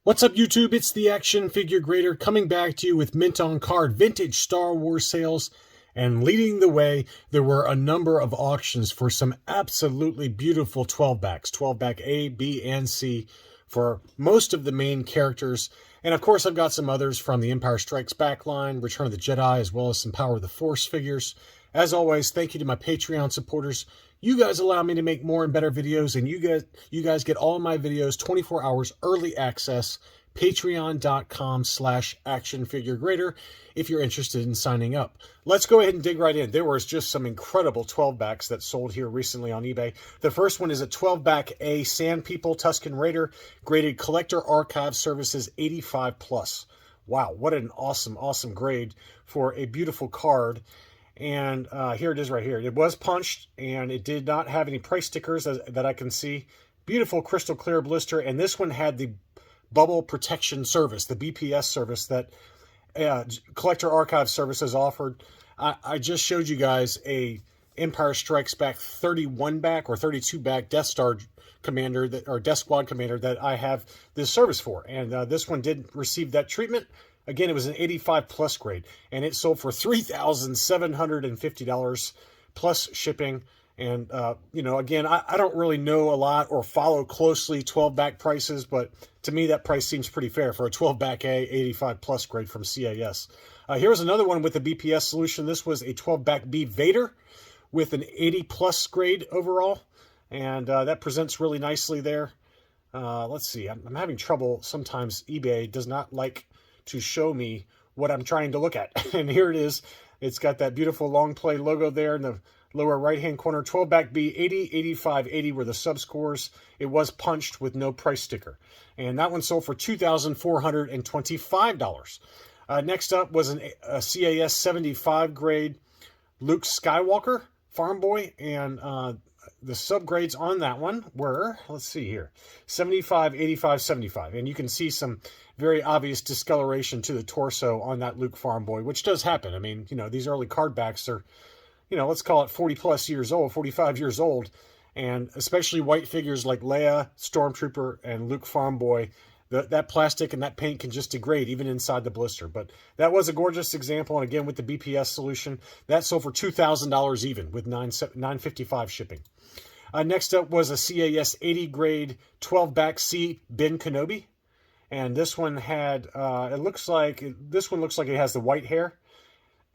What's up, YouTube? It's the Action Figure Grader coming back to you with mint on card vintage Star Wars sales. And leading the way, there were a number of auctions for some absolutely beautiful 12 backs, 12 back A, B, and C for most of the main characters. And of course, I've got some others from the Empire Strikes Back line, Return of the Jedi, as well as some Power of the Force figures. As always, thank you to my Patreon supporters. You guys allow me to make more and better videos, and you guys get all of my videos 24 hours early access. Patreon.com/actionfiguregrader if you're interested in signing up. Let's go ahead and dig right in. There was just some incredible 12 backs that sold here recently on eBay. The first one is a 12 back A Sand People Tusken Raider, graded Collector Archive Services 85 plus. Wow, what an awesome grade for a beautiful card. And here it is right here. It was punched, and it did not have any price stickers that I can see. Beautiful crystal clear blister, and this one had the bubble protection service, the BPS service that Collector Archive Services offered. I just showed you guys a Empire Strikes Back 31 back or 32 back Death Star commander or Death Squad commander that I have this service for, and this one did receive that treatment. Again, it was an 85 plus grade, and it sold for $3,750 plus shipping. And, again, I don't really know a lot or follow closely 12 back prices, but to me, that price seems pretty fair for a 12 back A 85 plus grade from CAS. Here's another one with a BPS solution. This was a 12 back B Vader with an 80 plus grade overall, and that presents really nicely there. Let's see. I'm having trouble. Sometimes eBay does not like to show me what I'm trying to look at. And here it is. It's got that beautiful long play logo there in the lower right-hand corner. 12 back B, 80, 85, 80 were the sub scores. It was punched with no price sticker. And that one sold for $2,425. Next up was a CAS 75 grade Luke Skywalker Farm Boy, and the subgrades on that one were, let's see here, 75, 85, 75. And you can see some very obvious discoloration to the torso on that Luke Farm Boy, which does happen. I mean, these early card backs are, let's call it 40 plus years old, 45 years old. And especially white figures like Leia, Stormtrooper, and Luke Farm Boy, that plastic and that paint can just degrade even inside the blister. But that was a gorgeous example. And again, with the BPS solution, that sold for $2,000 even with $955 shipping. Next up was a CAS 80 grade 12 back C Ben Kenobi. And this one had, looks like it has the white hair.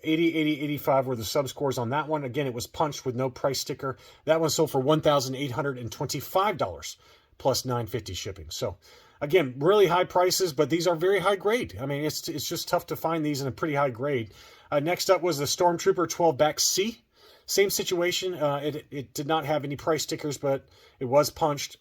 80, 80, 85 were the sub scores on that one. Again, it was punched with no price sticker. That one sold for $1,825 plus $950 shipping. So again, really high prices, but these are very high grade. I mean, it's just tough to find these in a pretty high grade. Next up was the Stormtrooper 12 back C. Same situation. It did not have any price stickers, but it was punched.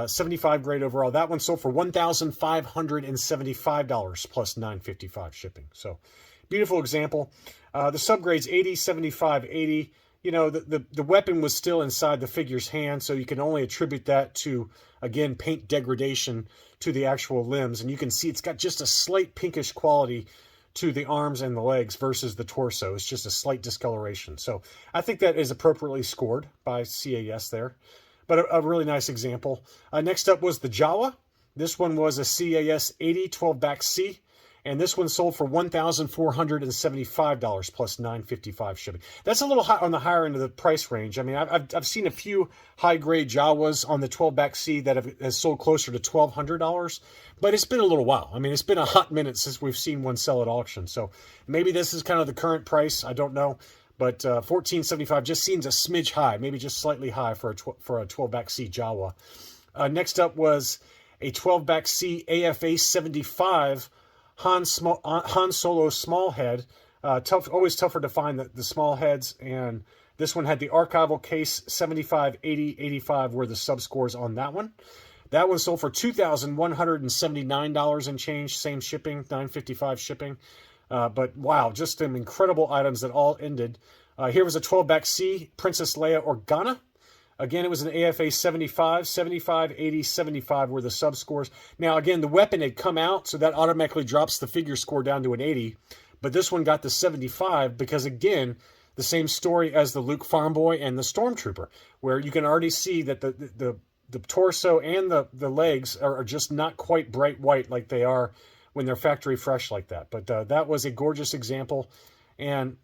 75 grade overall. That one sold for $1,575 plus $955 shipping. So beautiful example. The subgrades 80, 75, 80. The weapon was still inside the figure's hand, so you can only attribute that to, again, paint degradation to the actual limbs. And you can see it's got just a slight pinkish quality to the arms and the legs versus the torso. It's just a slight discoloration. So I think that is appropriately scored by CAS there. But a really nice example. Next up was the Jawa. This one was a CAS 80 12 back C. And this one sold for $1,475 plus $955 shipping. That's a little high on the higher end of the price range. I mean, I've seen a few high-grade Jawas on the 12 back C that has sold closer to $1,200, but it's been a little while. I mean, it's been a hot minute since we've seen one sell at auction. So maybe this is kind of the current price. I don't know. But $1,475 just seems a smidge high, maybe just slightly high for a 12 back C Jawa. Next up was a 12 back C AFA 75 Han Solo small head. Always tougher to find the small heads. And this one had the archival case. 75, 80, 85 were the sub scores on that one. That one sold for $2,179 and change. Same shipping, $955 shipping. But wow, just some incredible items that all ended. Here was a 12 back C Princess Leia Organa. Again, it was an AFA 75, 75, 80, 75 were the sub scores. Now, again, the weapon had come out, so that automatically drops the figure score down to an 80. But this one got the 75 because, again, the same story as the Luke Farm Boy and the Stormtrooper, where you can already see that the the torso and the legs are just not quite bright white like they are when they're factory fresh like that. But that was a gorgeous example. And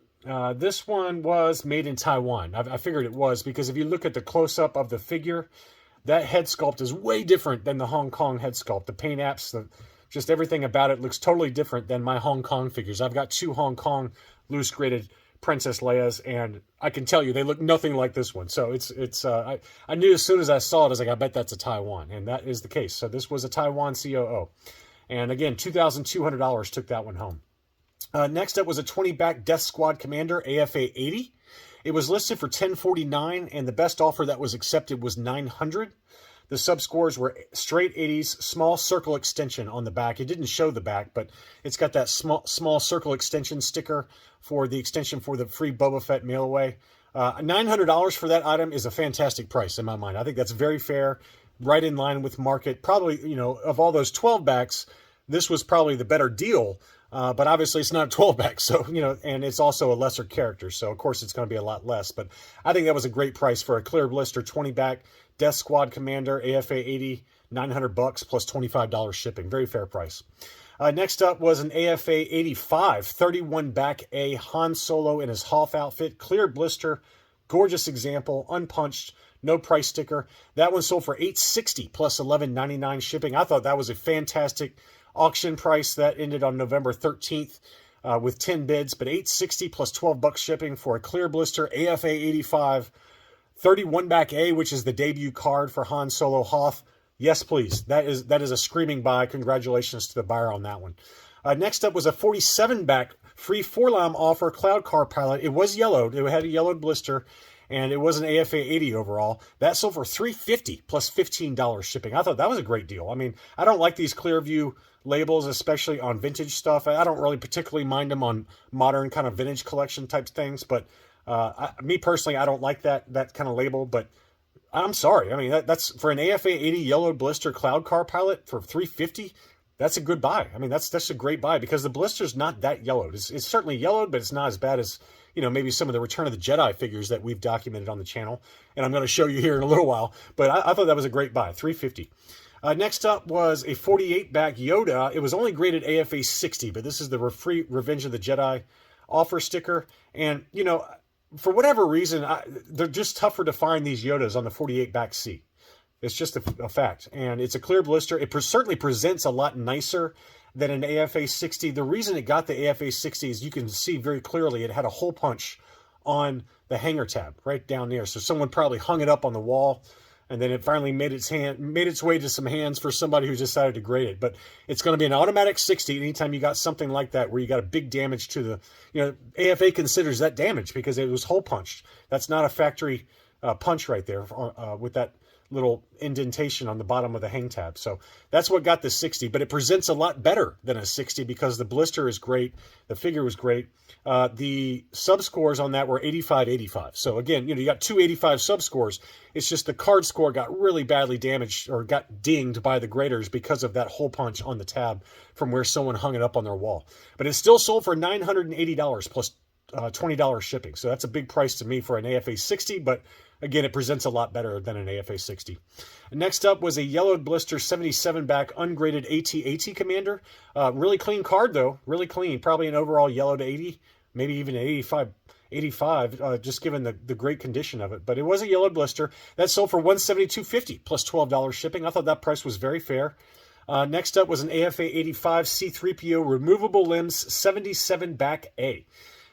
this one was made in Taiwan. I figured it was, because if you look at the close-up of the figure, that head sculpt is way different than the Hong Kong head sculpt. The paint apps, just everything about it looks totally different than my Hong Kong figures. I've got 2 Hong Kong loose graded Princess Leia's, and I can tell you they look nothing like this one. So I knew as soon as I saw it, I was like, I bet that's a Taiwan, and that is the case. So this was a Taiwan COO, and again, $2,200 took that one home. Next up was a 20-back Death Squad Commander AFA 80. It was listed for $1049, and the best offer that was accepted was $900. The sub-scores were straight 80s, small circle extension on the back. It didn't show the back, but it's got that small circle extension sticker for the extension for the free Boba Fett mail away. $900 for that item is a fantastic price in my mind. I think that's very fair, right in line with market. Probably, you know, of all those 12 backs, this was probably the better deal. But obviously it's not a 12-back, so, you know, and it's also a lesser character, so of course it's going to be a lot less. But I think that was a great price for a clear blister 20-back Death Squad Commander AFA 80, $900 plus $25 shipping. Very fair price. Next up was an AFA 85, 31-back A Han Solo in his Hoth outfit, clear blister, gorgeous example, unpunched, no price sticker. That one sold for $860 plus $11.99 shipping. I thought that was a fantastic auction price. That ended on November 13th with 10 bids, but $860 plus $12 shipping for a clear blister AFA 85, 31-back A, which is the debut card for Han Solo Hoth. Yes, please. That is a screaming buy. Congratulations to the buyer on that one. Next up was a 47-back free 4-lam offer Cloud Car Pilot. It was yellowed. It had a yellowed blister, and it was an AFA 80 overall. That sold for $350 plus $15 shipping. I thought that was a great deal. I mean, I don't like these clear view labels, especially on vintage stuff. I don't really particularly mind them on modern kind of vintage collection type things, but me personally, I don't like that kind of label. But I'm sorry. I mean, that's for an AFA 80 yellowed blister Cloud Car Pilot for $350. That's a good buy. I mean, that's a great buy because the blister's not that yellowed. It's certainly yellowed, but it's not as bad as, you know, maybe some of the Return of the Jedi figures that we've documented on the channel, and I'm going to show you here in a little while. But I thought that was a great buy, $350. Next up was a 48-back Yoda. It was only graded AFA 60, but this is the free Revenge of the Jedi offer sticker. And, you know, for whatever reason, they're just tougher to find, these Yodas on the 48-back C. It's just a fact. And it's a clear blister. It certainly presents a lot nicer than an AFA 60. The reason it got the AFA 60 is you can see very clearly it had a hole punch on the hanger tab right down there. So someone probably hung it up on the wall, and then it finally made its way to some hands for somebody who decided to grade it. But it's going to be an automatic 60 anytime you got something like that where you got a big damage to the, you know, AFA considers that damage because it was hole punched. That's not a factory punch right there with that little indentation on the bottom of the hang tab. So that's what got the 60, but it presents a lot better than a 60 because the blister is great. The figure was great. The sub scores on that were 85, 85. So again, you know, you got 285 sub scores. It's just the card score got really badly damaged or got dinged by the graders because of that hole punch on the tab from where someone hung it up on their wall. But it still sold for $980 plus $20 shipping. So that's a big price to me for an AFA 60, but again, it presents a lot better than an AFA 60. Next up was a yellowed blister 77-back ungraded AT-AT Commander. Really clean card, though. Really clean. Probably an overall yellowed 80, maybe even an 85, just given the great condition of it. But it was a yellowed blister. That sold for $172.50 plus $12 shipping. I thought that price was very fair. Next up was an AFA 85 C-3PO removable limbs 77-back A.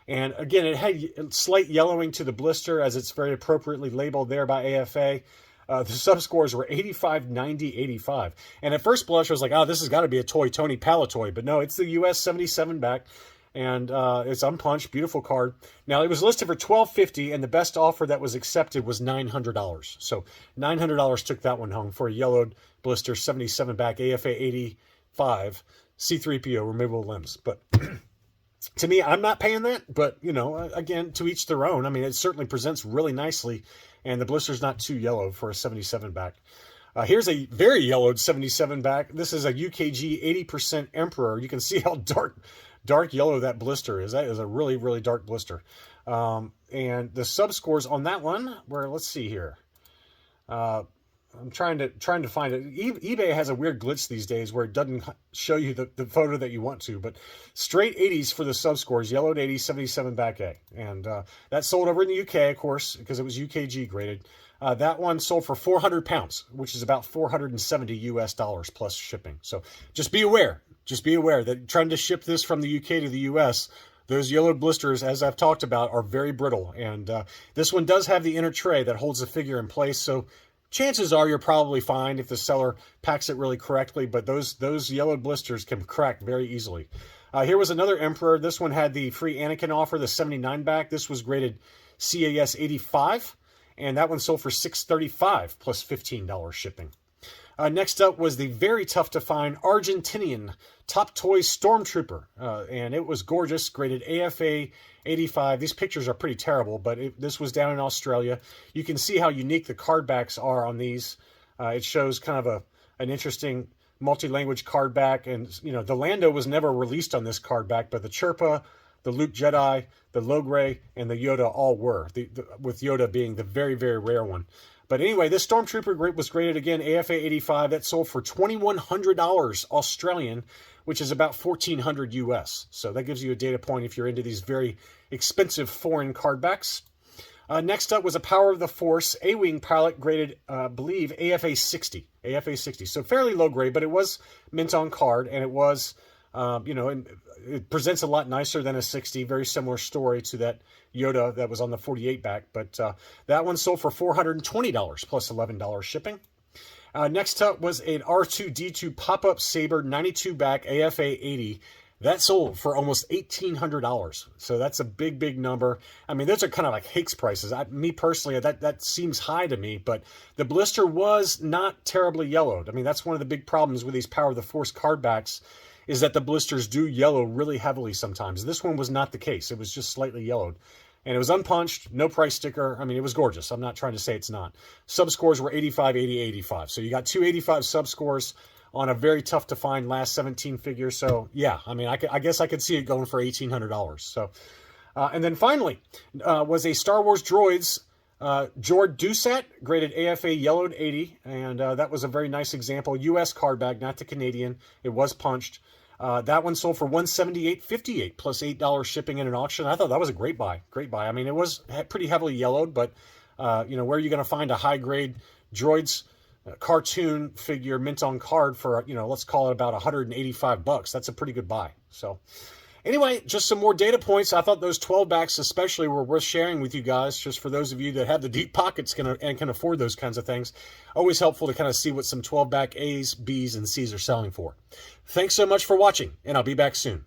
And again, it had slight yellowing to the blister, as it's very appropriately labeled there by AFA. The sub-scores were 85, 90, 85. And at first blush, I was like, oh, this has got to be a Toy Tony Palatoy. But no, it's the US 77 back, and it's unpunched. Beautiful card. Now, it was listed for $12.50, and the best offer that was accepted was $900. So $900 took that one home for a yellowed blister 77 back AFA 85 C-3PO removable limbs. But to me, I'm not paying that, but, you know, again, to each their own. I mean, it certainly presents really nicely, and the blister's not too yellow for a 77 back. Here's a very yellowed 77 back. This is a UKG 80% Emperor. You can see how dark yellow that blister is. That is a really, really dark blister. And the sub scores on that one were, let's see here. I'm trying to find it. eBay has a weird glitch these days where it doesn't show you the photo that you want to. But straight 80s for the subscores, yellowed 80, 77 back A, and that sold over in the UK, of course, because it was UKG graded. That one sold for 400 pounds, which is about 470 US dollars plus shipping. So just be aware. Just be aware that trying to ship this from the UK to the US, those yellowed blisters, as I've talked about, are very brittle. And this one does have the inner tray that holds the figure in place. So chances are you're probably fine if the seller packs it really correctly. But those yellowed blisters can crack very easily. Here was another Emperor. This one had the free Anakin offer, the 79 back. This was graded CAS 85. And that one sold for $635 plus $15 shipping. Next up was the very tough to find Argentinian Top Toy Stormtrooper. And it was gorgeous, graded AFA 85. These pictures are pretty terrible, but this was down in Australia. You can see how unique the card backs are on these. It shows kind of an interesting multi-language card back. And, you know, the Lando was never released on this card back, but the Chirpa, the Luke Jedi, the Logray, and the Yoda all were, with Yoda being the very, very rare one. But anyway, this Stormtrooper was graded again, AFA 85. That sold for $2,100 Australian, which is about $1,400 US. So that gives you a data point if you're into these very expensive foreign card backs. Next up was a Power of the Force A-Wing pilot graded, I believe, AFA 60. AFA 60. So fairly low grade, but it was mint on card, and it was, you know, it presents a lot nicer than a 60. Very similar story to that Yoda that was on the 48 back. But that one sold for $420 plus $11 shipping. Next up was an R2-D2 pop-up Saber 92 back AFA 80. That sold for almost $1,800. So that's a big, big number. I mean, those are kind of like Hakes prices. Me personally, that seems high to me, but the blister was not terribly yellowed. I mean, that's one of the big problems with these Power of the Force card backs, is that the blisters do yellow really heavily sometimes. This one was not the case. It was just slightly yellowed. And it was unpunched, no price sticker. I mean, it was gorgeous. I'm not trying to say it's not. Subscores were 85, 80, 85. So you got 285 subscores on a very tough to find last 17 figure. So yeah, I mean, I guess I could see it going for $1,800. So, and then finally was a Star Wars Droids Jord Dusat, graded AFA yellowed 80. And that was a very nice example. US card bag, not the Canadian. It was punched. That one sold for $178.58 plus $8 shipping in an auction. I thought that was a great buy. Great buy. I mean, it was pretty heavily yellowed, but you know, where are you going to find a high grade Droids cartoon figure mint on card for, you know, let's call it about $185? That's a pretty good buy. So anyway, just some more data points. I thought those 12 backs especially were worth sharing with you guys, just for those of you that have the deep pockets and can afford those kinds of things. Always helpful to kind of see what some 12 back A's, B's, and C's are selling for. Thanks so much for watching, and I'll be back soon.